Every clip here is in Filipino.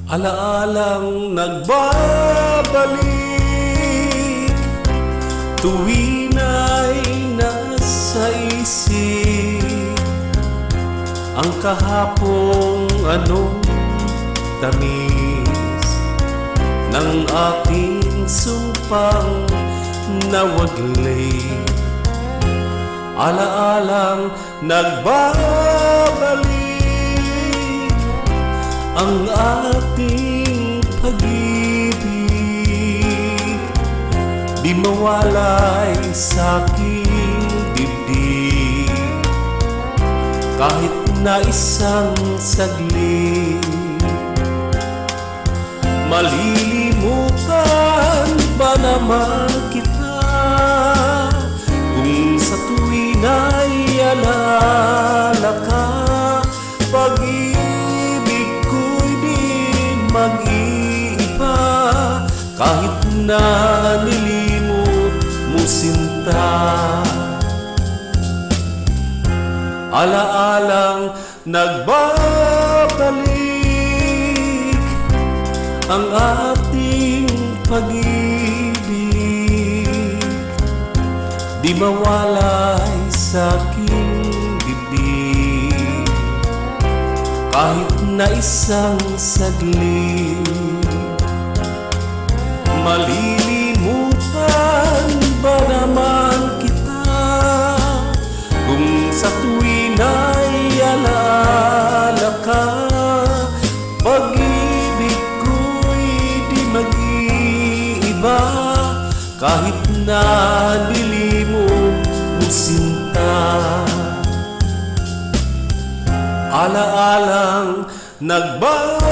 Alaalang nagbabalik tuwin ay nasa isip ang kahapong anong tamis ng aking sumpang nawaglay. Alaalang nagbabalik ang ating pag-ibig, di mawalay sa aking dibdib kahit na isang saglit. Malilimutan ba naman kita kung sa tuwin ay alala ka? Pag-ibig ko'y di mag-iiba kahit na nilimot mo sinta. Alaalang nagbabalik ang ating pag-ibig, di mawalay sa aking dibdib kahit na isang saglit. Malilimutan ba naman kita kung sa tuwin ay alaala ka? Pag-ibig ko'y di mag-iiba kahit na nilimot mo sinta. Alaalang nagbabalik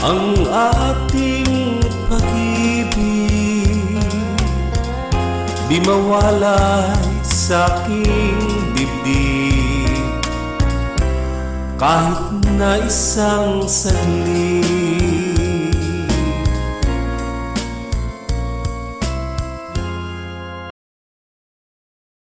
ang ating pag-ibig, di mawalay sa aking dibdib kahit na isang saglit.